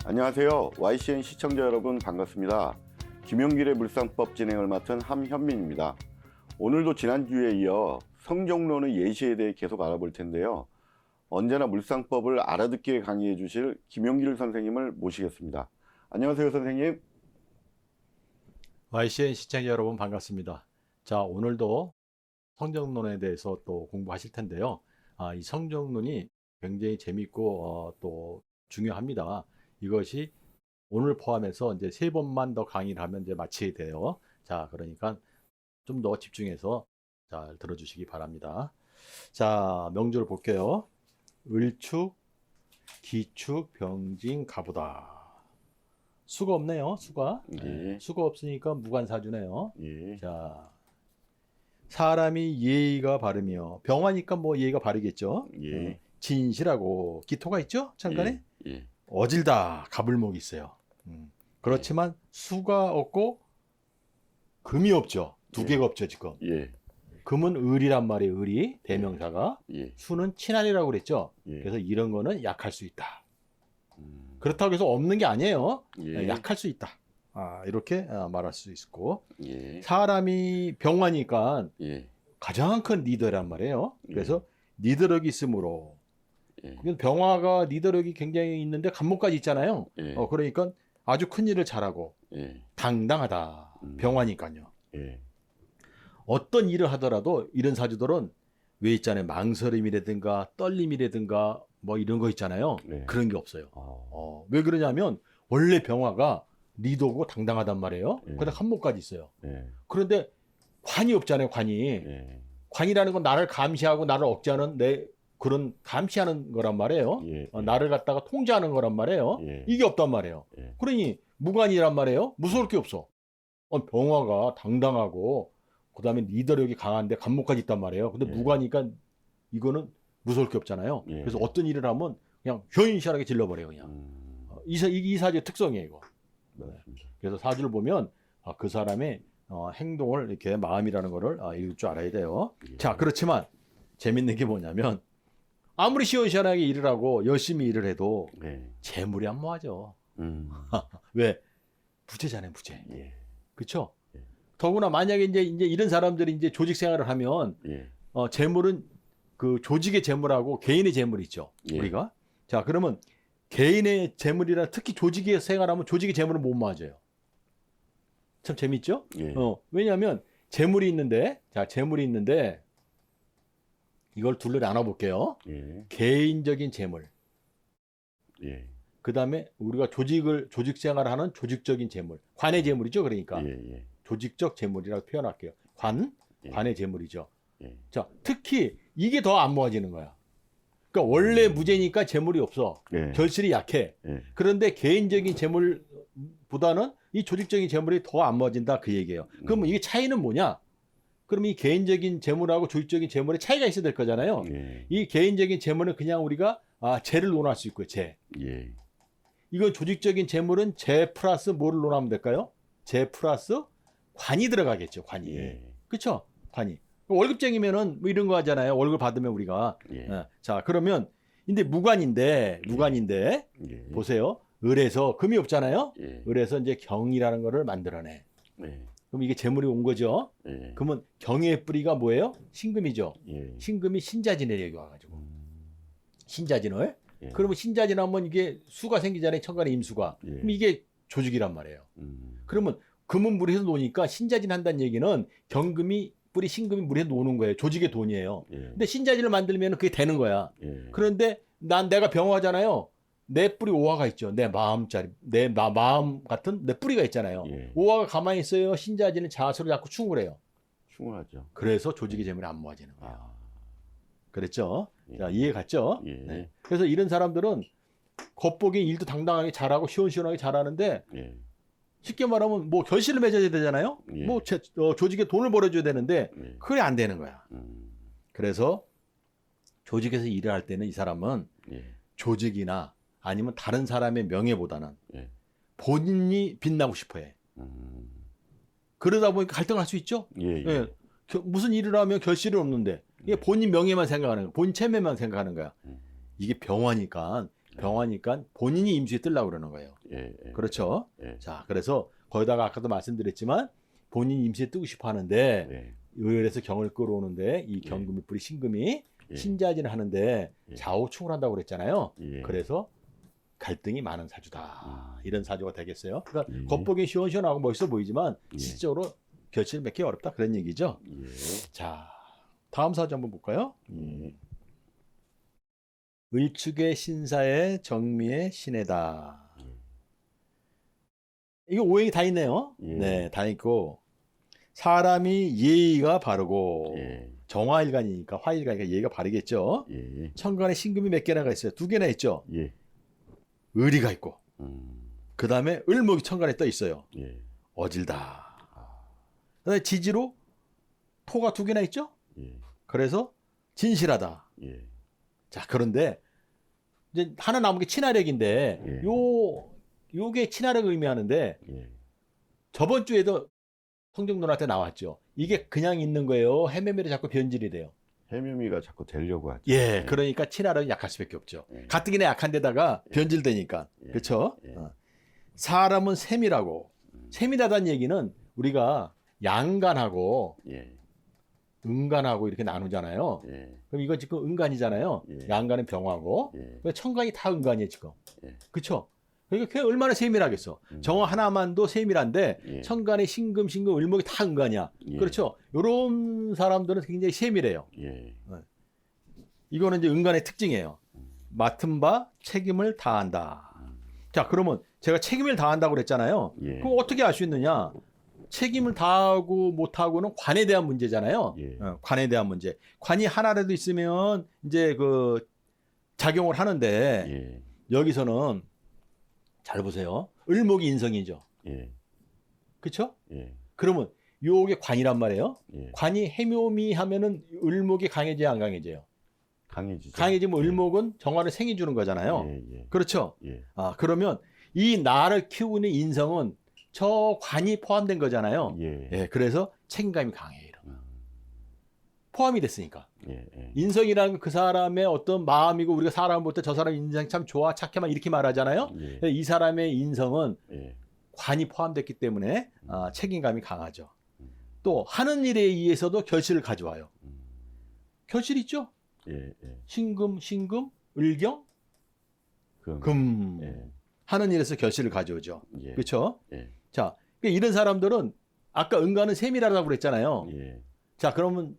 안녕하세요. YCN 시청자 여러분 반갑습니다. 김용길의 물상법 진행을 맡은 함현민입니다. 오늘도 지난주에 이어 성종론의 예시에 대해 계속 알아볼 텐데요. 언제나 물상법을 알아듣기에 강의해 주실 김용길 선생님을 모시겠습니다. 안녕하세요, 선생님. YCN 시청자 여러분 반갑습니다. 자, 오늘도 성정론에 대해서 또 공부하실 텐데요. 이 성정론이 굉장히 재밌고 또 중요합니다. 이것이 오늘 포함해서 이제 3번만 더 강의를 하면 이제 마치게 돼요. 자, 그러니까 좀 더 집중해서 잘 들어주시기 바랍니다. 자, 명주를 볼게요. 을축, 기축, 병진, 가보다. 수가 없네요. 수가. 예. 수가 없으니까 무관사주네요. 예. 자, 사람이 예의가 바르며 병화니까 뭐 예의가 바르겠죠. 예. 진실하고 기토가 있죠. 천간에 예. 어질다 가불목이 있어요. 그렇지만 수가 없고 금이 없죠. 두 개가 없죠 지금. 예. 금은 을이란 말이에요. 을이 대명사가. 예. 수는 친한이라고 그랬죠. 예. 그래서 이런 거는 약할 수 있다. 그렇다고 해서 없는 게 아니에요. 예. 약할 수 있다. 이렇게 말할 수 있고, 예. 사람이 병화니까 예. 가장 큰 리더란 말이에요. 그래서 리더력이 있으므로, 예. 병화가 리더력이 굉장히 있는데 간목까지 있잖아요. 예. 그러니까 아주 큰 일을 잘하고 예. 당당하다. 병화니까요. 예. 어떤 일을 하더라도 이런 사주들은 왜 있잖아요. 망설임이라든가 떨림이라든가 뭐 이런 거 있잖아요. 네. 그런 게 없어요. 왜 그러냐면 원래 병화가 리더고 당당하단 말이에요. 그다음 한목까지 있어요. 예. 그런데 관이 없잖아요. 관이. 예. 관이라는 건 나를 감시하고 나를 억제하는 내 그런 감시하는 거란 말이에요. 예. 나를 갖다가 통제하는 거란 말이에요. 예. 이게 없단 말이에요. 예. 그러니 무관이란 말이에요. 무서울 게 없어. 병화가 당당하고 그다음에 리더력이 강한데 간목까지 있단 말이에요. 근데 예. 무관이니까 이거는 무서울 게 없잖아요. 예. 그래서 어떤 일을 하면 그냥 현실하게 질러버려요. 그냥. 이 사주의 특성이에요. 이거. 맞습니다. 그래서 사주를 보면 그 사람의 행동을 이렇게 마음이라는 거를 읽을 줄 알아야 돼요. 예. 자, 그렇지만 재밌는 게 뭐냐면 아무리 시원시원하게 일을 하고 열심히 일을 해도 예. 재물이 안 모아져. 왜? 부재잖아요, 부재. 예. 그렇죠? 예. 더구나 만약에 이제 이런 사람들이 이제 조직 생활을 하면 예. 재물은 그 조직의 재물하고 개인의 재물이 있죠. 예. 우리가. 자, 그러면 개인의 재물이라 특히 조직의 생활하면 조직의 재물은 못 맞아요. 참 재밌죠? 예. 왜냐하면 재물이 있는데, 자, 재물이 있는데 이걸 둘러 나눠 볼게요. 예. 개인적인 재물. 예. 그다음에 우리가 조직 생활을 하는 조직적인 재물. 관의 재물이죠. 그러니까. 예. 조직적 재물이라고 표현할게요. 관의 재물이죠. 예. 자, 특히 이게 더 안 모아지는 거야. 그러니까 원래 무재니까 재물이 없어. 예. 결실이 약해. 예. 그런데 개인적인 재물보다는 이 조직적인 재물이 더 안 모아진다 그 얘기예요. 그러면 이게 차이는 뭐냐? 그럼 이 개인적인 재물하고 조직적인 재물의 차이가 있어야 될 거잖아요. 예. 이 개인적인 재물은 그냥 우리가 재를 논할 수 있고요. 재. 예. 이건 조직적인 재물은 재 플러스 뭐를 논하면 될까요? 재 플러스 관이 들어가겠죠. 관이. 예. 그렇죠? 관이. 월급쟁이면은 뭐 이런 거 하잖아요. 월급 받으면 우리가. 예. 자, 그러면 근데 무관인데 예. 보세요. 을에서 금이 없잖아요. 예. 을에서 이제 경이라는 거를 만들어내. 예. 그럼 이게 재물이 온 거죠. 예. 그러면 경의 뿌리가 뭐예요? 신금이죠. 예. 신금이 신자진에 여기 와가지고 신자진을. 예. 그러면 신자진하면 이게 수가 생기잖아요. 천간에 임수가. 예. 그럼 이게 조직이란 말이에요. 그러면 금은 물에서 노니까 신자진 한다는 얘기는 경금이 뿌리 신금이 물에 노는 거예요. 조직의 돈이에요. 예. 근데 신자진을 만들면 그게 되는 거야. 예. 그런데 내가 병화잖아요. 내 뿌리 오화가 있죠. 내 마음짜리, 마음 같은 내 뿌리가 있잖아요. 예. 오화가 가만히 있어요. 신자진은 자수를 자꾸 충고해요. 충분하죠. 그래서 조직의 재물이 안 모아지는 거예요. 그랬죠? 예. 자, 이해 갔죠? 예. 네. 그래서 이런 사람들은 겉보기 일도 당당하게 잘하고 시원시원하게 잘하는데 예. 쉽게 말하면 뭐 결실을 맺어야 되잖아요. 예. 뭐 조직에 돈을 벌어줘야 되는데 예. 그게 안 되는 거야. 그래서 조직에서 일을 할 때는 이 사람은 예. 조직이나 아니면 다른 사람의 명예보다는 예. 본인이 빛나고 싶어해. 그러다 보니까 갈등할 수 있죠. 예. 예. 무슨 일을 하면 결실이 없는데 이게 본인 명예만 생각하는 거야. 본인 체면만 생각하는 거야. 이게 병화니까 병화니까 본인이 임수에 뜨려고 그러는 거예요. 예, 예. 그렇죠? 예. 자, 그래서 거기다가 아까도 말씀드렸지만 본인이 임수에 뜨고 싶어 하는데 예. 의열에서 경을 끌어오는데 이 경금이 뿌리 신금이 예. 신자진을 하는데 예. 좌우충을 한다고 그랬잖아요. 예. 그래서 갈등이 많은 사주다. 이런 사주가 되겠어요. 그러니까 예. 겉보기 시원시원하고 멋있어 보이지만 예. 실질적으로 결실을 맺기 어렵다 그런 얘기죠. 예. 자, 다음 사주 한번 볼까요? 예. 을축의 신사의 정미의 신해다. 이거 오행이 다 있네요. 예. 네, 다 있고 사람이 예의가 바르고 예. 정화일간이니까 화일간이니까 예의가 바르겠죠. 예. 천간에 신금이 몇 개나 있어요? 2개나 있죠. 예. 을이가 있고 음. 그 다음에 을목이 천간에 떠 있어요. 예. 어질다. 그다음에 지지로 토가 2개나 있죠. 예. 그래서 진실하다. 예. 자, 그런데 이제 하나 남은 게 친화력인데 예. 요게 친화력을 의미하는데 예. 저번 주에도 성정론한테 나왔죠. 이게 그냥 있는 거예요. 해매매로 자꾸 변질이 돼요. 해묘미가 자꾸 되려고 하죠. 예, 그러니까 친화력이 약할 수밖에 없죠. 예. 가뜩이나 약한 데다가 변질되니까. 예. 그렇죠? 예. 사람은 세밀하고 세밀하다는 얘기는 우리가 양간하고 예. 음간하고 이렇게 나누잖아요. 예. 그럼 이거 지금 음간이잖아요. 예. 양간은 병화고 예. 천간이 다 음간이에요 지금. 예. 그렇죠? 그러니까 그게 얼마나 세밀하겠어. 정화 하나만도 세밀한데 예. 천간에 신금, 을목이 다 음간이야. 예. 그렇죠? 이런 사람들은 굉장히 세밀해요. 예. 이거는 이제 음간의 특징이에요. 맡은 바 책임을 다한다. 자, 그러면 제가 책임을 다한다고 그랬잖아요. 예. 그럼 어떻게 알 수 있느냐? 책임을 다하고 못하고는 관에 대한 문제잖아요. 예. 관에 대한 문제. 관이 하나라도 있으면 이제 그 작용을 하는데 예. 여기서는 잘 보세요. 을목이 인성이죠. 예. 그렇죠? 예. 그러면 요게 관이란 말이에요. 예. 관이 해묘미 하면은 을목이 강해져야 안 강해져요? 강해지죠. 강해지면 을목은 정화를 생해 주는 거잖아요. 예. 예. 그렇죠? 예. 아, 그러면 이 나를 키우는 인성은 저 관이 포함된 거잖아요. 예. 예, 그래서 책임감이 강해요. 이런 거. 포함이 됐으니까. 예. 예. 인성이라는 건 그 사람의 어떤 마음이고 우리가 사람을 볼 때 저 사람 인성 참 좋아 착해만 이렇게 말하잖아요. 예. 이 사람의 인성은 예. 관이 포함됐기 때문에 책임감이 강하죠. 또 하는 일에 의해서도 결실을 가져와요. 결실 있죠? 예. 예. 신금, 을경, 금. 예. 하는 일에서 결실을 가져오죠. 예. 그렇죠? 예. 자, 그러니까 이런 사람들은 아까 은간은 세밀하다고 그랬잖아요. 예. 자, 그러면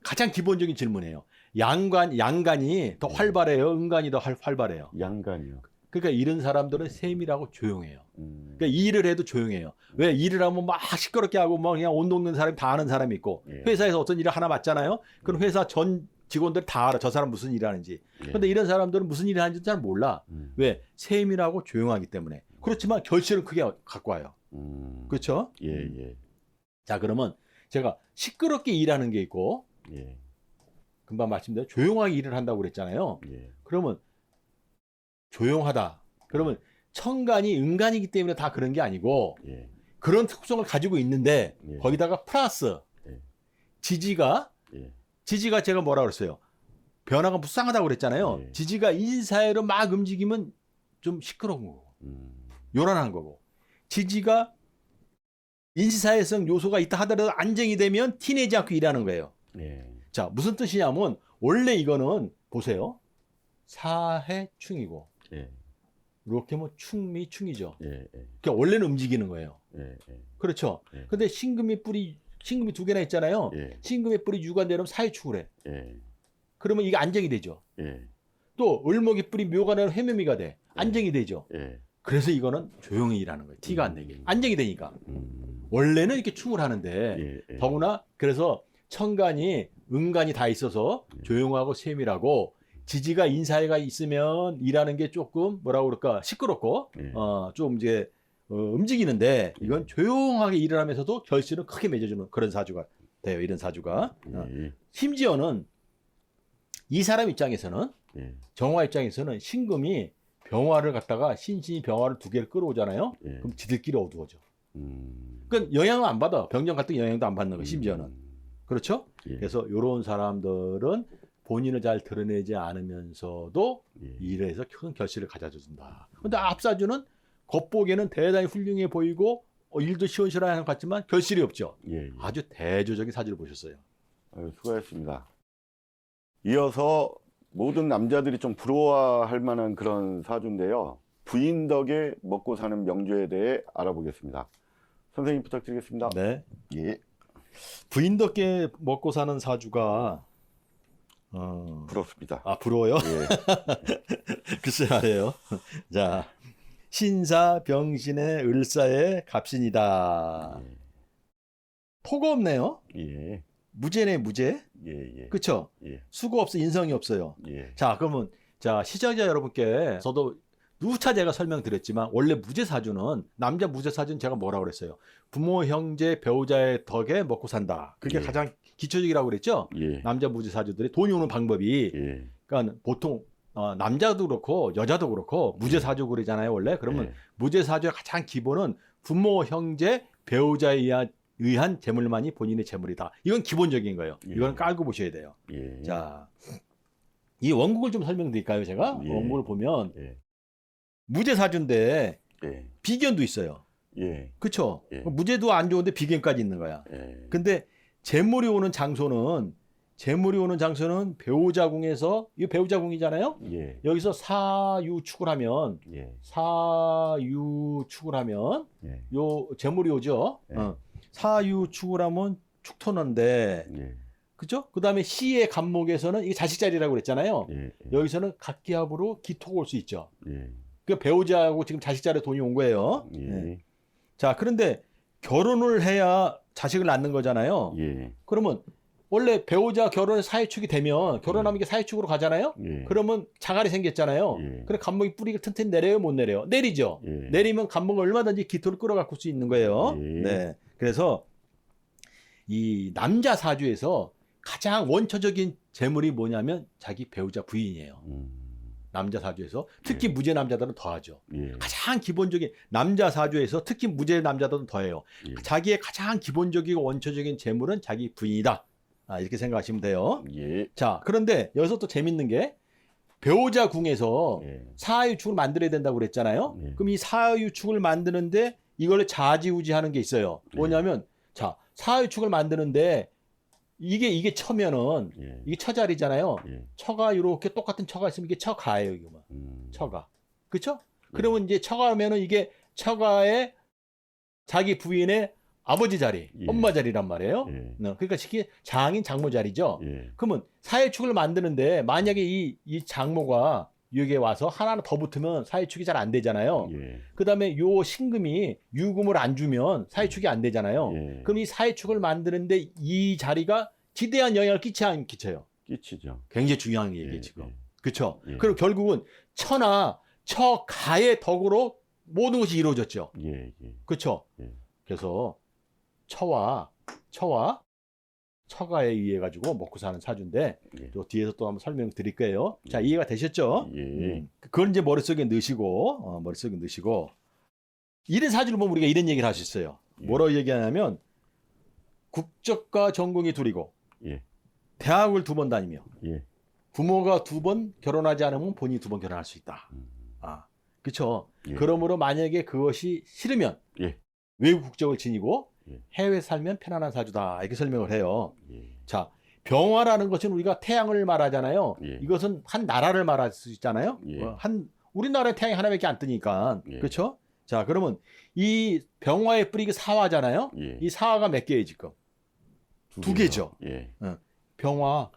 가장 기본적인 질문이에요. 양간이 더 활발해요? 은간이 더 활발해요? 양간이요. 그러니까 이런 사람들은 세밀하고 조용해요. 음. 그러니까 일을 해도 조용해요. 왜 일을 하면 막 시끄럽게 하고 막 그냥 온 동네 사람이 다 아는 사람이 있고 예. 회사에서 어떤 일을 하나 맡잖아요. 그럼 회사 전 직원들이 다 알아. 저 사람 무슨 일을 하는지. 예. 그런데 이런 사람들은 무슨 일을 하는지 잘 몰라. 왜? 세밀하고 조용하기 때문에. 그렇지만 결실은 크게 갖고 와요. 그렇죠? 예. 예. 자, 그러면 제가 시끄럽게 일하는 게 있고 예. 금방 말씀드린 조용하게 일을 한다고 그랬잖아요. 예. 그러면 조용하다. 그러면 천간이 은간이기 때문에 다 그런 게 아니고 예. 그런 특성을 가지고 있는데 예. 거기다가 플러스 예. 지지가 예. 제가 뭐라 그랬어요? 변화가 불쌍하다고 그랬잖아요. 예. 지지가 인사회로 막 움직이면 좀 시끄러운 거고 요란한 거고 지지가 인지사회성 요소가 있다 하더라도 안정이 되면 티내지 않고 일하는 거예요. 예. 자, 무슨 뜻이냐면 원래 이거는 보세요. 사해충이고 예. 이렇게 하면 충미충이죠. 예. 예. 그러니까 원래는 움직이는 거예요. 예. 예. 그렇죠. 예. 근데 신금이 2개나 있잖아요. 예. 신금의 뿌리 유관되면 사해충을 해. 예. 그러면 이게 안정이 되죠. 예. 또 을목의 뿌리 묘가 되면 해묘미가 돼. 안정이 되죠. 예. 그래서 이거는 조용히 일하는 거예요. 티가 안 내게. 안정이 되니까. 원래는 이렇게 충을 하는데 예. 예. 더구나 그래서 천간이 은간이 다 있어서 조용하고 세밀하고 지지가 인사회가 있으면 일하는 게 조금 뭐라고 그럴까 시끄럽고 예. 좀 이제 움직이는데 이건 조용하게 일을 하면서도 결실은 크게 맺어주는 그런 사주가 돼요. 이런 사주가. 예. 심지어는 이 사람 입장에서는 예. 정화 입장에서는 신금이 병화를 갖다가 신신이 병화를 2개를 끌어오잖아요. 예. 그럼 지들끼리 어두워져. 그러니까 영향을 안 받아. 병정 같은 영향도 안 받는 거 심지어는. 그렇죠? 예. 그래서 이런 사람들은 본인을 잘 드러내지 않으면서도 예. 일에서 큰 결실을 가져준다. 근데 앞사주는 겉보기에는 대단히 훌륭해 보이고 일도 시원시원한 것 같지만 결실이 없죠. 예. 예. 아주 대조적인 사주를 보셨어요. 아유, 수고하셨습니다. 이어서 모든 남자들이 좀 부러워할 만한 그런 사주인데요. 부인 덕에 먹고 사는 명주에 대해 알아보겠습니다. 선생님 부탁드리겠습니다. 네. 예. 부인덕게 먹고 사는 사주가 부럽습니다. 부러워요? 예. 글쎄 말이에요. 자, 신사 병신의 을사의 갑신이다. 토가 없네요. 예. 무죄네, 무죄. 예. 예. 그쵸? 예. 수고 없어, 인성이 없어요. 예. 자, 그러면 자, 시청자 여러분께 저도 누차 제가 설명드렸지만 원래 무죄 사주는 남자 무죄 사주는 제가 뭐라고 그랬어요? 부모, 형제, 배우자의 덕에 먹고 산다. 그게 예. 가장 기초적이라고 그랬죠? 예. 남자 무죄 사주들이 돈이 오는 방법이 예. 그러니까 보통 남자도 그렇고 여자도 그렇고 무죄 사주 그러잖아요, 원래. 그러면 예. 무죄 사주의 가장 기본은 부모, 형제, 배우자에 의한 재물만이 본인의 재물이다. 이건 기본적인 거예요. 예. 이건 깔고 보셔야 돼요. 예. 자, 이 원국을 좀 설명드릴까요, 제가? 예. 원국을 보면 예. 무죄 사주인데 예. 비견도 있어요. 예. 그렇죠? 예. 무죄도 안 좋은데 비견까지 있는 거야. 예. 근데 재물이 오는 장소는 배우자궁에서 이 배우자궁이잖아요. 예. 여기서 사유축을 하면 예. 요 예. 재물이 오죠. 예. 사유축을 하면 축토는데 예. 그죠? 그다음에 시의 간목에서는 이게 자식 자리라고 그랬잖아요. 예. 여기서는 각기합으로 기토가 올 수 있죠. 예. 그 배우자하고 지금 자식 자리에 돈이 온 거예요. 예. 네. 자, 그런데 결혼을 해야 자식을 낳는 거잖아요. 예. 그러면 원래 배우자 결혼의 사유축이 되면 결혼하면 이게 사유축으로 가잖아요. 예. 그러면 자갈이 생겼잖아요. 예. 그래 간목이 뿌리가 튼튼히 내려요, 못 내려요? 내리죠. 예. 내리면 간목은 얼마든지 기토를 끌어갖고 수 있는 거예요. 예. 네. 그래서 이 남자 사주에서 가장 원초적인 재물이 뭐냐면 자기 배우자 부인이에요. 남자 사주에서 특히 무죄 남자들은 더하죠. 예. 가장 기본적인 남자 사주에서 특히 무죄 남자들은 더해요. 예. 자기의 가장 기본적이고 원초적인 재물은 자기 부인이다. 이렇게 생각하시면 돼요. 예. 자, 그런데 여기서 또 재밌는 게 배우자 궁에서 예. 사유축을 만들어야 된다고 그랬잖아요. 예. 그럼 이 사유축을 만드는데 이걸 좌지우지하는 게 있어요. 뭐냐면 자, 사유축을 만드는데 이게 처면은 예. 이게 처자리잖아요. 예. 처가 이렇게 똑같은 처가 있으면 이게 처가예요, 이거. 처가. 그렇죠? 그러면 이제 처가면은 이게 처가의 자기 부인의 아버지 자리, 예. 엄마 자리란 말이에요. 예. 그러니까 쉽게 장인 장모 자리죠. 예. 그러면 사회축을 만드는데 만약에 이 장모가 여기에 와서 하나 더 붙으면 사회축이 잘 안 되잖아요. 예. 그다음에 요 신금이 유금을 안 주면 사회축이 안 되잖아요. 예. 그럼 이 사회축을 만드는데 이 자리가 지대한 영향을 끼쳐요, 안 끼쳐요? 끼치죠. 굉장히 중요한 얘기예요, 예. 지금. 예. 그렇죠? 예. 그리고 결국은 처나 처가의 덕으로 모든 것이 이루어졌죠. 예. 예. 그렇죠? 예. 그래서 처와 처가에 의해 가지고 먹고 사는 사주인데 예. 또 뒤에서 또 한번 설명드릴 거예요. 자, 이해가 되셨죠? 예. 그건 이제 머릿속에 넣으시고 이런 사주를 보면 우리가 이런 얘기를 할 수 있어요. 예. 뭐라고 얘기하냐면 국적과 전공이 둘이고 예. 대학을 2번 다니며 예. 부모가 2번 결혼하지 않으면 본인이 2번 결혼할 수 있다. 그렇죠? 예. 그러므로 만약에 그것이 싫으면 예. 외국 국적을 지니고 예. 해외 살면 편안한 사주다. 이렇게 설명을 해요. 예. 자, 병화라는 것은 우리가 태양을 말하잖아요. 예. 이것은 한 나라를 말할 수 있잖아요. 예. 우리나라에 태양이 하나밖에 안 뜨니까. 예. 그렇죠? 자, 그러면 이 병화의 뿌리가 사화잖아요. 예. 이 사화가 몇 개예요, 지금? 두 개죠. 예. 병화,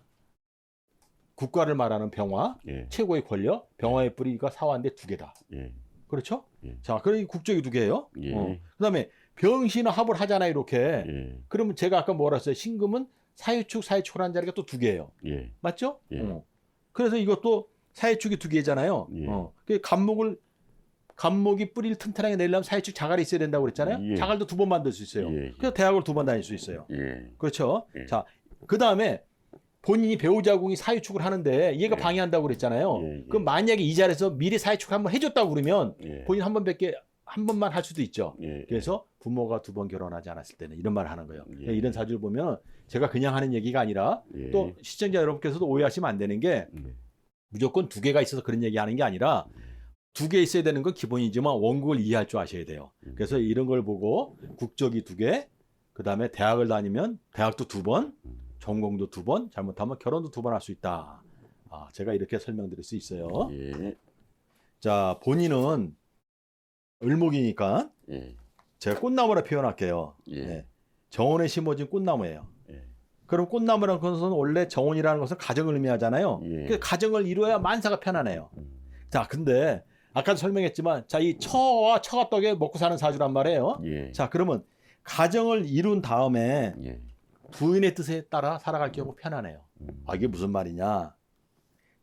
국가를 말하는 병화, 예. 최고의 권력, 병화의 뿌리가 사화인데 2개다. 예. 그렇죠? 예. 자, 그러니 국적이 2개예요. 예. 그다음에 병신은 합을 하잖아요, 이렇게. 예. 그러면 제가 아까 뭐라 했어요? 신금은 사유축을 한 자리가 또 2개예요. 예. 맞죠? 예. 그래서 이것도 사유축이 2개잖아요. 예. 그 간목이 뿌리를 튼튼하게 내려면 사유축 자갈이 있어야 된다고 그랬잖아요. 예. 자갈도 2번 만들 수 있어요. 예. 그래서 대학을 2번 다닐 수 있어요. 예. 그렇죠? 예. 자, 그다음에 본인이 배우자궁이 사유축을 하는데 얘가 예. 방해한다고 그랬잖아요. 예. 그럼 만약에 이 자리에서 미리 사유축을 한번 해줬다고 그러면 예. 본인 한 번밖에 한 번만 할 수도 있죠. 예. 그래서 부모가 2번 결혼하지 않았을 때는 이런 말을 하는 거예요. 예. 이런 사주를 보면 제가 그냥 하는 얘기가 아니라 예. 또 시청자 여러분께서도 오해하시면 안 되는 게 예. 무조건 2개가 있어서 그런 얘기 하는 게 아니라 2개 있어야 되는 건 기본이지만 원국을 이해할 줄 아셔야 돼요. 그래서 이런 걸 보고 국적이 2개, 그 다음에 대학을 다니면 대학도 2번, 전공도 2번, 잘못하면 결혼도 2번 할 수 있다. 제가 이렇게 설명드릴 수 있어요. 예. 자, 본인은 을목이니까 예. 제가 꽃나무라 표현할게요. 예. 예. 정원에 심어진 꽃나무예요. 예. 그럼 꽃나무라는 것은 원래 정원이라는 것은 가정을 의미하잖아요. 예. 그래서 가정을 이루어야 만사가 편안해요. 자, 근데 아까도 설명했지만 자, 이 처와 처가떡에 먹고 사는 사주란 말이에요. 예. 자, 그러면 가정을 이룬 다음에 예. 부인의 뜻에 따라 살아갈 경우 편안해요. 이게 무슨 말이냐?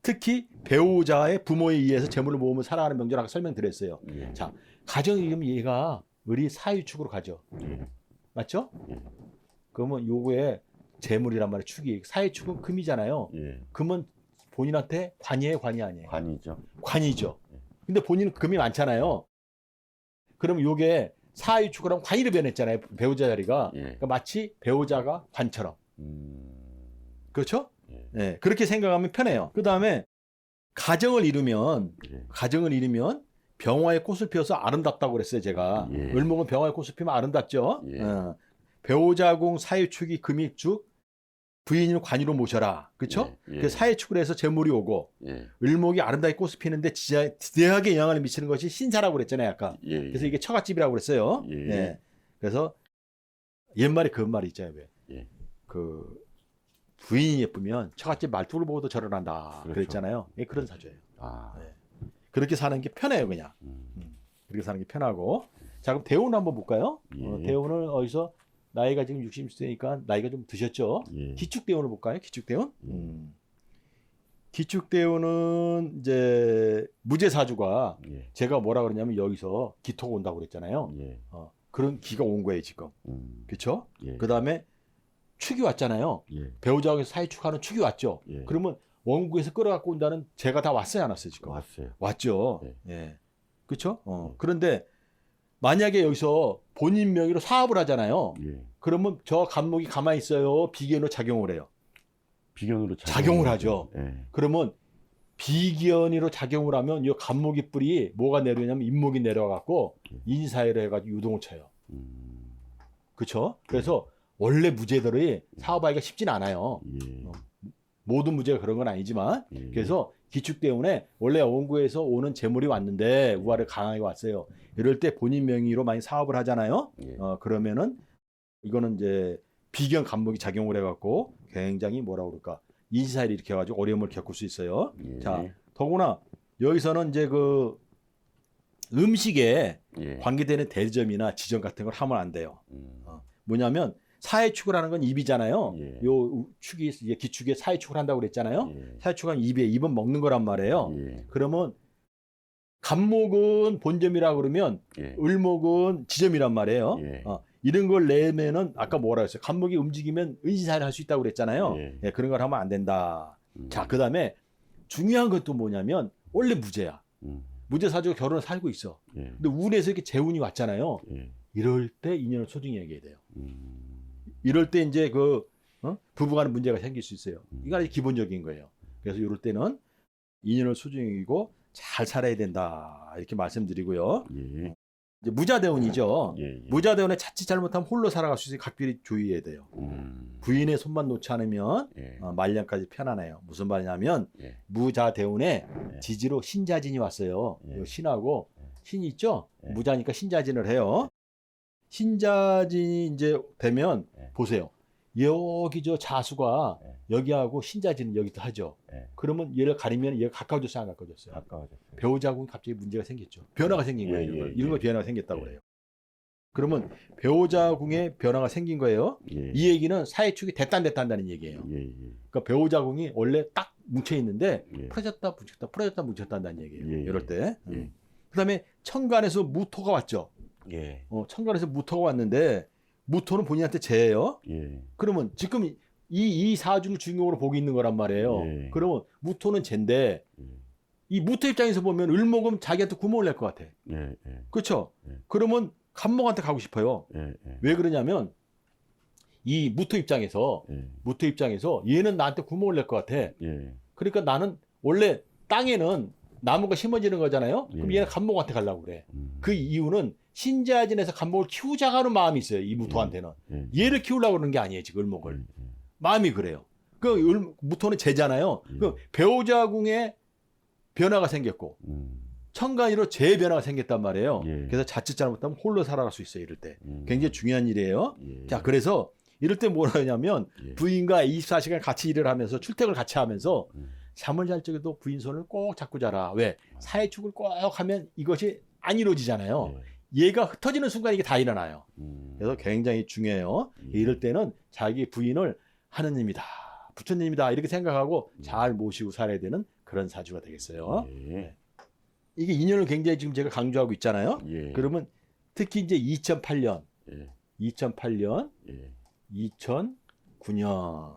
특히 배우자의 부모에 의해서 재물을 모으면 살아가는 명제라고 설명드렸어요. 예. 자, 가정이 이러면 얘가 을이 사유축으로 가죠. 예. 맞죠? 예. 그러면 요거에 재물이란 말이에요. 축이. 사유축은 금이잖아요. 예. 금은 본인한테 관이에요, 관이 아니에요? 관이죠. 관이죠. 근데 본인은 금이 많잖아요. 그럼 요게 사유축을 하면 관이로 변했잖아요. 배우자 자리가. 예. 그러니까 마치 배우자가 관처럼. 음. 그렇죠? 예. 네, 그렇게 생각하면 편해요. 그 다음에 가정을 이루면 예. 병화의 꽃을 피워서 아름답다고 그랬어요, 제가. 예. 을목은 병화의 꽃을 피우면 아름답죠. 예. 배우자궁 사유축이 금일축 부인을 관이로 모셔라. 그렇죠? 예. 예. 그 사유축을 해서 재물이 오고 예. 을목이 아름답게 꽃을 피는데 지대하게 영향을 미치는 것이 신사라고 그랬잖아요, 아까. 예. 그래서 이게 처갓집이라고 그랬어요. 예. 네. 그래서 옛말에 그런 말이 있잖아요. 왜? 예. 그 부인이 예쁘면 처갓집 말투를 보고도 절을 한다. 그렇죠. 그랬잖아요. 예, 그런 사주예요. 아. 네. 그렇게 사는 게 편해요, 그냥. 그렇게 사는 게 편하고. 자, 그럼 대운을 한번 볼까요? 예. 대운은 어디서 나이가 지금 60세니까 나이가 좀 드셨죠? 예. 기축대운을 볼까요? 기축대운? 예. 기축대운은 이제 무제사주가 예. 제가 뭐라 그러냐면 여기서 기토가 온다고 그랬잖아요. 예. 그런 기가 온 거예요, 지금. 그렇죠? 예. 그 다음에 축이 왔잖아요. 예. 배우자에서 사이축하는 축이 왔죠. 예. 그러면 원국에서 끌어갖고 온다는 제가 다 왔어요, 안 왔어요, 지금? 왔어요. 왔죠. 예. 예. 그렇죠? 그런데 만약에 여기서 본인 명의로 사업을 하잖아요. 예. 그러면 저 간목이 가만히 있어요. 비견으로 작용을 해요. 비견으로 작용을 하죠. 예. 그러면 비견으로 작용을 하면 이 간목이 뿔이 뭐가 내려오냐면 인목이 내려와갖고 인사회를 해가지고 유동을 쳐요. 그렇죠? 그래서 원래 무제들이 사업하기가 쉽진 않아요. 예. 모든 무제가 그런 건 아니지만 예. 그래서 기축 때문에 원래 원구에서 오는 재물이 왔는데 우화를 강하게 왔어요. 이럴 때 본인 명의로 많이 사업을 하잖아요. 예. 그러면은 이거는 이제 비견 간목이 작용을 해갖고 굉장히 뭐라 그럴까 인사를 일으켜가지고 어려움을 겪을 수 있어요. 예. 자, 더구나 여기서는 이제 그 음식에 예. 관계되는 대점이나 지점 같은 걸 하면 안 돼요. 뭐냐면 사회축을 하는 건 입이잖아요. 예. 요 축이 이제 기축에 사회축을 한다고 그랬잖아요. 예. 사회축은 입은 먹는 거란 말이에요. 예. 그러면 간목은 본점이라 그러면 예. 을목은 지점이란 말이에요. 예. 이런 걸 내면은 아까 뭐라 했어요? 간목이 움직이면 은신사를 할 수 있다고 그랬잖아요. 예. 예, 그런 걸 하면 안 된다. 자, 그다음에 중요한 것도 뭐냐면 원래 무제야. 무제 사주가 결혼을 살고 있어. 예. 근데 운에서 이렇게 재운이 왔잖아요. 예. 이럴 때 인연을 소중히 얘기해야 돼요. 이럴 때 이제 부부간에 문제가 생길 수 있어요. 이건 아주 기본적인 거예요. 그래서 이럴 때는 인연을 소중히 여기고 잘 살아야 된다. 이렇게 말씀드리고요. 예. 이제 무자대운이죠. 예. 무자대운에 자칫 잘못하면 홀로 살아갈 수 있으니 각별히 주의해야 돼요. 부인의 손만 놓지 않으면 예. 말년까지 편안해요. 무슨 말이냐면 예. 무자대운에 예. 지지로 신자진이 왔어요. 예. 신하고 신이 있죠. 예. 무자니까 신자진을 해요. 신자진이 이제 되면 예. 보세요. 여기 저 자수가 예. 여기하고 신자진은 여기도 하죠. 예. 그러면 얘를 가리면 얘가 가까워졌어요, 안 가까워졌어요? 가까워졌어요. 배우자하고 갑자기 문제가 생겼죠. 변화가 생긴 거예요. 예, 예, 이런 거 예. 변화가 생겼다고 예. 그래요. 그러면 배우자궁에 변화가 생긴 거예요. 예. 이 얘기는 사회축이 됐다는 얘기예요. 예. 예. 그러니까 배우자궁이 원래 딱 뭉쳐 있는데 예. 풀어졌다 뭉쳤다는 얘기예요. 예, 예. 이럴 때. 예. 그다음에 천간에서 무토가 왔죠. 예. 천간에서 무토가 왔는데 무토는 본인한테 재예요. 예. 그러면 지금 이 사주를 중용으로 보고 있는 거란 말이에요. 예. 그러면 무토는 재인데 예. 이 무토 입장에서 보면 을목은 자기한테 구멍을 낼 것 같아. 예, 예, 그렇죠? 예. 그러면 간목한테 가고 싶어요. 예, 예, 왜 그러냐면 이 무토 입장에서 얘는 나한테 구멍을 낼 것 같아. 예, 그러니까 나는 원래 땅에는 나무가 심어지는 거잖아요. 그럼 예. 얘는 간목한테 가려고 그래. 음, 그 이유는 신자진에서 간목을 키우자고 하는 마음이 있어요. 이 무토한테는. 예, 얘를 키우려고 그러는 게 아니에요. 지금 을목을. 예, 마음이 그래요. 무토는 재잖아요. 예. 그 배우자궁에 변화가 생겼고 천간이로 재 변화가 생겼단 말이에요. 예. 그래서 자칫 잘못하면 홀로 살아갈 수 있어요. 이럴 때. 음, 굉장히 중요한 일이에요. 예, 자, 그래서 이럴 때 뭐라 하냐면 예. 부인과 24시간 같이 일을 하면서 출퇴근을 같이 하면서 음. 잠을 잘 적에도 부인 손을 꼭 잡고 자라. 왜? 사회축을 꼭 하면 이것이 안 이루어지잖아요. 얘가 흩어지는 순간 이게 다 일어나요. 그래서 굉장히 중요해요. 예. 이럴 때는 자기 부인을 하느님이다, 부처님이다 이렇게 생각하고 잘 모시고 살아야 되는 그런 사주가 되겠어요. 예, 이게 인연을 굉장히 지금 제가 강조하고 있잖아요. 예. 그러면 특히 이제 2008년, 예, 2008년, 예, 2009년에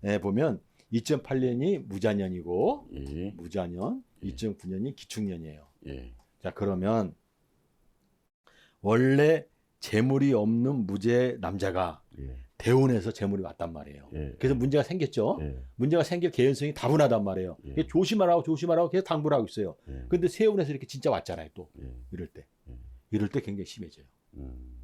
예, 보면 2008년이 무자년이고 예, 무자년, 예. 2009년이 기축년이에요. 예, 자, 그러면 원래 재물이 없는 무제 남자가 예, 대운에서 재물이 왔단 말이에요. 예. 그래서 문제가 생겼죠. 예, 문제가 생겨 개연성이 다분하단 말이에요. 예. 이게 조심하라고 계속 당부를 하고 있어요. 예, 근데 세운에서 이렇게 진짜 왔잖아요. 또 예, 이럴 때. 예. 이럴 때 굉장히 심해져요. 음,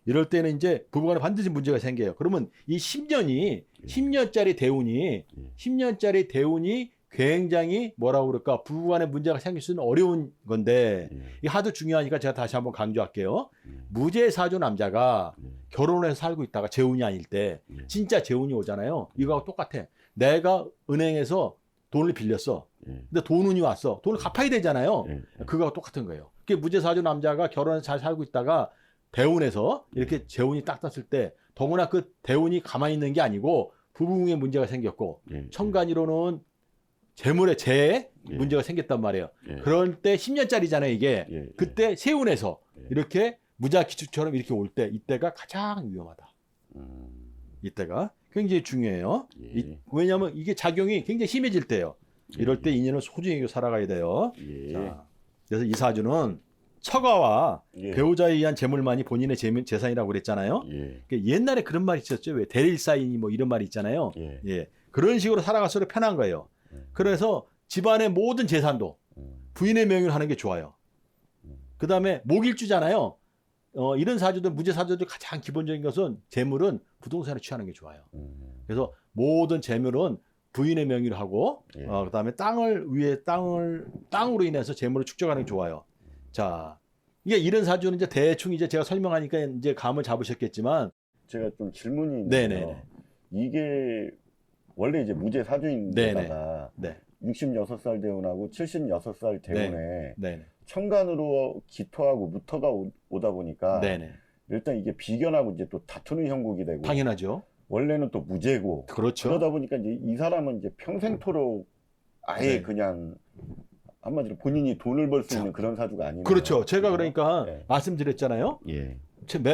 이럴 때는 이제 부부간에 반드시 문제가 생겨요. 그러면 이 10년이 10년짜리 대운이 예. 10년짜리 대운이 굉장히 뭐라고 그럴까 부부간에 문제가 생길 수는 어려운 건데 예, 이게 하도 중요하니까 제가 다시 한번 강조할게요. 예, 무제사주 남자가 예, 결혼해서 살고 있다가 재운이 아닐 때 예. 진짜 재운이 오잖아요. 이거하고 똑같아. 내가 은행에서 돈을 빌렸어. 예, 근데 돈운이 왔어. 돈을 갚아야 되잖아요. 예, 그거하고 똑같은 거예요. 그게 무제사주 남자가 결혼해서 잘 살고 있다가 대운에서 이렇게 재운이 딱 떴을 때 더구나 그 대운이 가만히 있는 게 아니고 부부궁에 문제가 생겼고 예, 천간이로는 재물에 재에 예. 문제가 생겼단 말이에요. 예, 그럴 때 10년짜리잖아요, 이게. 예, 예. 그때 세운에서 예. 이렇게 무자기축처럼 이렇게 올 때 이때가 가장 위험하다. 음, 이때가 굉장히 중요해요. 예. 왜냐하면 이게 작용이 굉장히 심해질 때예요. 이럴 때 인연을 소중히 살아가야 돼요. 예, 자, 그래서 이 사주는 처가와 예. 배우자에 의한 재물만이 본인의 재산이라고 그랬잖아요. 예, 그러니까 옛날에 그런 말이 있었죠. 왜 대릴사인이 뭐 이런 말이 있잖아요. 예, 예, 그런 식으로 살아갈수록 편한 거예요. 그래서 집안의 모든 재산도 부인의 명의로 하는 게 좋아요. 그 다음에 목일주잖아요. 이런 사주들, 무제 사주들 가장 기본적인 것은 재물은 부동산에 취하는 게 좋아요. 그래서 모든 재물은 부인의 명의로 하고, 예. 그 다음에 땅으로 인해서 재물을 축적하는 게 좋아요. 자, 이게 이런 사주는 이제 대충 이제 제가 설명하니까 이제 감을 잡으셨겠지만, 제가 좀 질문이 있는데요. 네네네. 이게 원래 이제 무제 사주인데다가 네, 66살 대운하고 76살 대운에 네네, 천간으로 기토하고 무토가 오다 보니까 네네. 일단 이게 비견하고 이제 또 다투는 형국이 되고 당연하죠. 원래는 또 무제고 그렇죠. 그러다 보니까 이제 이 사람은 이제 평생토록 아예 네. 그냥 한마디로 본인이 돈을 벌 수 있는 그런 사주가 아니네요. 그렇죠. 제가 그러니까 네. 말씀드렸잖아요. 예.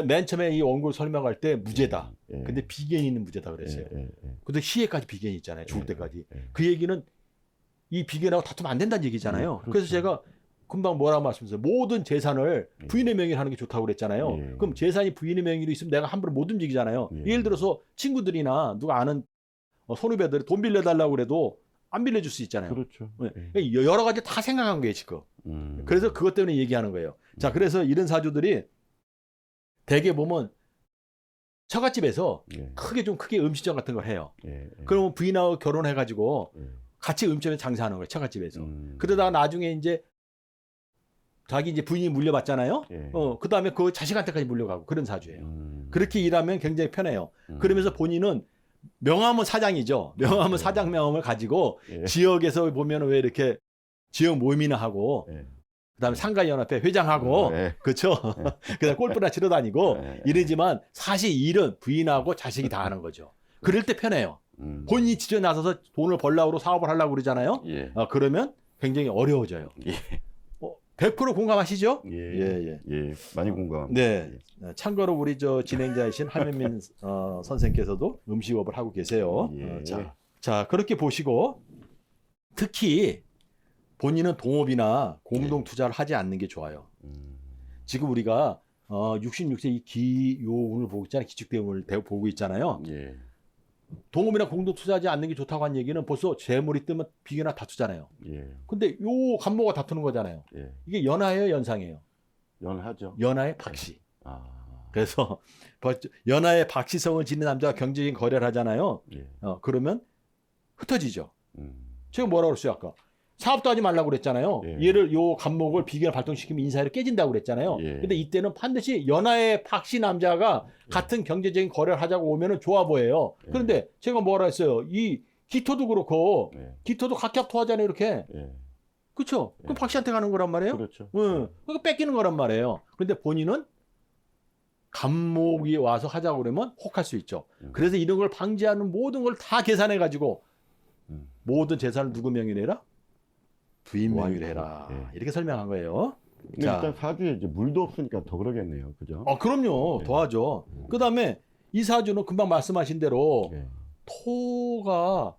맨 처음에 이 원고를 설명할 때 무죄다. 예. 근데 비견이 있는 무죄다 그랬어요. 예, 예, 예. 근데 시에까지 비견이 있잖아요. 죽을 예, 때까지. 예. 그 얘기는 이 비견하고 다투면 안 된다는 얘기잖아요. 그렇죠. 그래서 제가 금방 뭐라고 말씀드렸어요. 모든 재산을 부인의 명의로 하는 게 좋다고 그랬잖아요. 예. 그럼 재산이 부인의 명의로 있으면 내가 함부로 못 움직이잖아요. 예. 예를 들어서 친구들이나 누가 아는 선후배들이 돈 빌려달라고 그래도 안 빌려줄 수 있잖아요. 그렇죠. 네. 예. 여러 가지 다 생각한 거예요, 지금. 그래서 그것 때문에 얘기하는 거예요. 자, 그래서 이런 사주들이 대개 보면 처갓집에서 예. 크게 음식점 같은 걸 해요. 예. 예. 그러면 부인하고 결혼해가지고 예. 같이 음식점에 장사하는 거예요, 처갓집에서. 음. 그러다가 나중에 이제 자기 이제 부인이 물려받잖아요. 예. 그 다음에 그 자식한테까지 물려가고 그런 사주예요. 음. 그렇게 일하면 굉장히 편해요. 그러면서 본인은 명함은 사장이죠. 명함은 사장 명함을 가지고 예. 지역에서 보면 왜 이렇게 지역 모임이나 하고 예. 그다음에 상가연합회 회장하고 예. 그렇죠. 그다음 골프나 치러 다니고 예. 이러지만 사실 일은 부인하고 자식이 다 하는 거죠. 그럴 때 편해요. 본인이 직접 나서서 돈을 벌려고 사업을 하려고 그러잖아요. 예. 그러면 굉장히 어려워져요. 예. 100% 공감하시죠? 예. 예. 예. 많이 공감합니다. 네. 참고로 우리 진행자이신 한현민 선생께서도 음식업을 하고 계세요. 예. 자, 그렇게 보시고 특히 본인은 동업이나 공동 예. 투자를 하지 않는 게 좋아요. 음. 지금 우리가 66세 이 기요운을 보고 있잖아요. 기축대운을 보고 있잖아요. 예. 동업이나 공동 투자하지 않는 게 좋다고 한 얘기는 벌써 재물이 뜨면 비교나 다투잖아요. 예. 근데 요 간모가 다투는 거잖아요. 예. 이게 연하예요, 연상이에요? 연하죠. 연하의 박씨. 아. 그래서 연하의 박씨성을 지닌 남자가 경제적인 거래를 하잖아요. 예. 그러면 흩어지죠. 음. 제가 뭐라 그랬어요, 아까? 사업도 하지 말라고 그랬잖아요. 예. 얘를 요 간목을 비견을 발동시키면 인사이로 깨진다고 그랬잖아요. 예. 근데 이때는 반드시 연하의 박씨 남자가 같은 경제적인 거래를 하자고 오면은 좋아 보여요. 예. 그런데 제가 뭐라 했어요? 이 기토도 그렇고 예. 기토도 각격토하잖아요, 이렇게. 예. 그렇죠? 그럼 박씨한테 가는 거란 말이에요. 그렇죠. 응. 그러니까 뺏기는 거란 말이에요. 그런데 본인은 간목이 와서 하자고 그러면 혹할 수 있죠. 그래서 이런 걸 방지하는 모든 걸 다 계산해 가지고 모든 재산을 누구 명의로 해라? 부인 명의로 해라. 예. 이렇게 설명한 거예요. 근데 자. 일단 사주에 이제 물도 없으니까 더 그러겠네요. 그죠? 그럼요. 예. 더하죠. 그다음에 이 사주는 금방 말씀하신 대로 예. 토가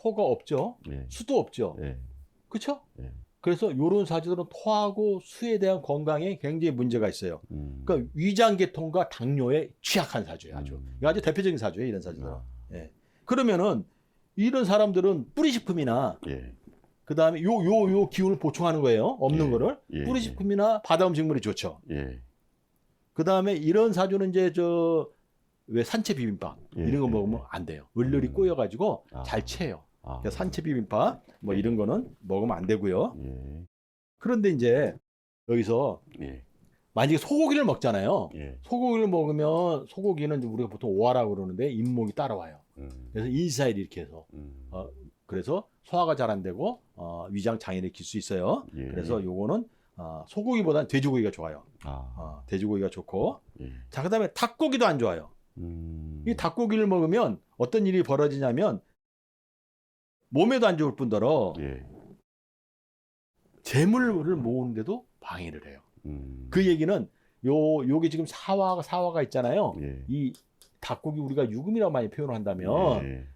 없죠. 예. 수도 없죠. 예. 그렇죠? 예. 그래서 이런 사주들은 토하고 수에 대한 건강에 굉장히 문제가 있어요. 그러니까 위장계통과 당뇨에 취약한 사주예요. 아주. 이거 아주 대표적인 사주예요. 이런 사주들은. 아. 예. 그러면은 이런 사람들은 뿌리식품이나 예. 그다음에 요 기운을 보충하는 거예요. 없는 예. 거를. 예. 뿌리식품이나 바다 음식물이 좋죠. 예. 그다음에 이런 사주는 이제 왜 산채 비빔밥 예. 이런 거 예. 먹으면 안 돼요. 을들이 꼬여 가지고 아. 잘 채요. 아. 그러니까 산채 비빔밥 뭐 이런 거는 먹으면 안 되고요. 예. 그런데 이제 여기서 예. 만약에 소고기를 먹잖아요. 예. 소고기를 먹으면 소고기는 이제 우리가 보통 오화라고 그러는데 잇목이 따라와요. 음. 그래서 인사이드 이렇게 해서 그래서 소화가 잘 안 되고 위장 장애를 길 수 있어요. 예. 그래서 요거는 소고기보다는 돼지고기가 좋아요. 돼지고기가 좋고 예. 자 그다음에 닭고기도 안 좋아요. 이 닭고기를 먹으면 어떤 일이 벌어지냐면 몸에도 안 좋을 뿐더러 예. 재물을 모으는데도 방해를 해요. 그 얘기는 요게 지금 사화가 있잖아요. 예. 이 닭고기 우리가 유금이라고 많이 표현을 한다면 예.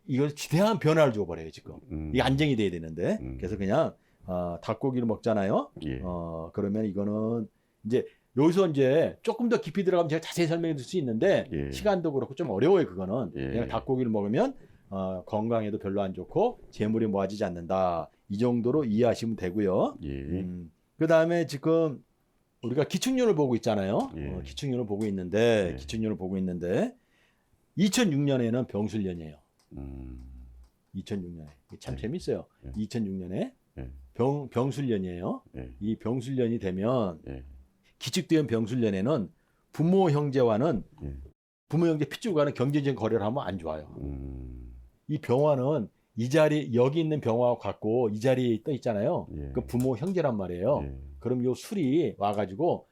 이걸 지대한 변화를 줘버려요 지금. 이게 안정이 돼야 되는데 그래서 그냥 닭고기를 먹잖아요. 예. 그러면 이거는 이제 여기서 이제 조금 더 깊이 들어가면 제가 자세히 설명해 드릴 수 있는데 예. 시간도 그렇고 좀 어려워요 그거는. 예. 그냥 닭고기를 먹으면 건강에도 별로 안 좋고 재물이 모아지지 않는다. 이 정도로 이해하시면 되고요. 예. 그 다음에 지금 우리가 기축년을 보고 있잖아요. 예. 기축년을 보고 있는데 예. 기축년을 보고 있는데 2006년에는 병술년이에요. 2006년에 참 예. 재밌어요. 예. 2006년에 예. 병술년이에요. 예. 이 병술년이 되면 예. 기축되는 병술년에는 부모 형제와는 예. 부모 형제 핏줄과는 경제적인 거래를 하면 안 좋아요. 이 병화는 이 자리 여기 있는 병화와 같고 이 자리에 떠 있잖아요. 예. 그 부모 형제란 말이에요. 예. 그럼 요 술이 와가지고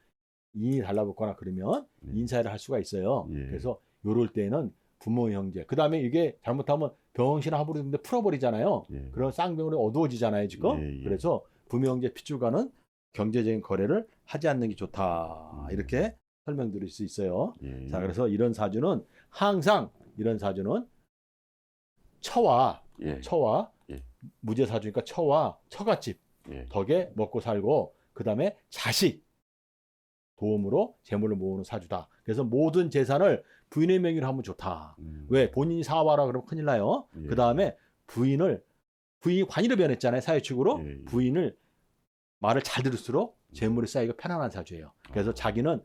인이 달라붙거나 그러면 인사를 할 수가 있어요. 예. 그래서 요럴 때는 부모 형제. 그 다음에 이게 잘못하면 병신 하부리는데 풀어버리잖아요. 예. 그런 쌍병으로 어두워지잖아요, 지금. 예, 예. 그래서 부모 형제 핏줄과는 경제적인 거래를 하지 않는 게 좋다. 이렇게 설명드릴 수 있어요. 예. 자, 그래서 이런 사주는 항상 이런 사주는 처와 예. 예. 무제 사주니까 처와 처갓집 예. 덕에 먹고 살고 그 다음에 자식 도움으로 재물을 모으는 사주다. 그래서 모든 재산을 부인의 명의로 하면 좋다. 왜? 본인이 사와라 그러면 큰일 나요. 예. 그 다음에 부인이 관이로 변했잖아요. 사회축으로. 예, 예. 부인을 말을 잘 들을수록 재물이 쌓이고 편안한 사주예요. 그래서 자기는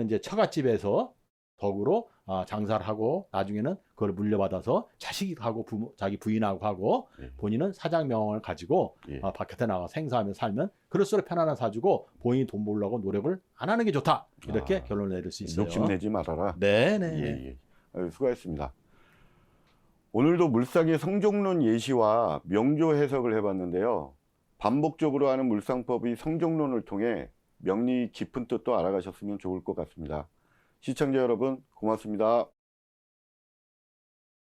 이제 처갓집에서 덕으로 장사를 하고 나중에는 그걸 물려받아서 자식하고 자기 부인하고 하고 예. 본인은 사장 명함을 가지고 예. 바깥에 나가 생사하며 살면 그럴수록 편안한 사주고 본인이 돈 벌려고 노력을 안 하는 게 좋다. 이렇게 결론을 내릴 수 있어요. 욕심내지 말아라. 네네. 예, 예. 수고하셨습니다. 오늘도 물상의 성종론 예시와 명조 해석을 해봤는데요. 반복적으로 하는 물상법의 성종론을 통해 명리 깊은 뜻도 알아가셨으면 좋을 것 같습니다. 시청자 여러분 고맙습니다.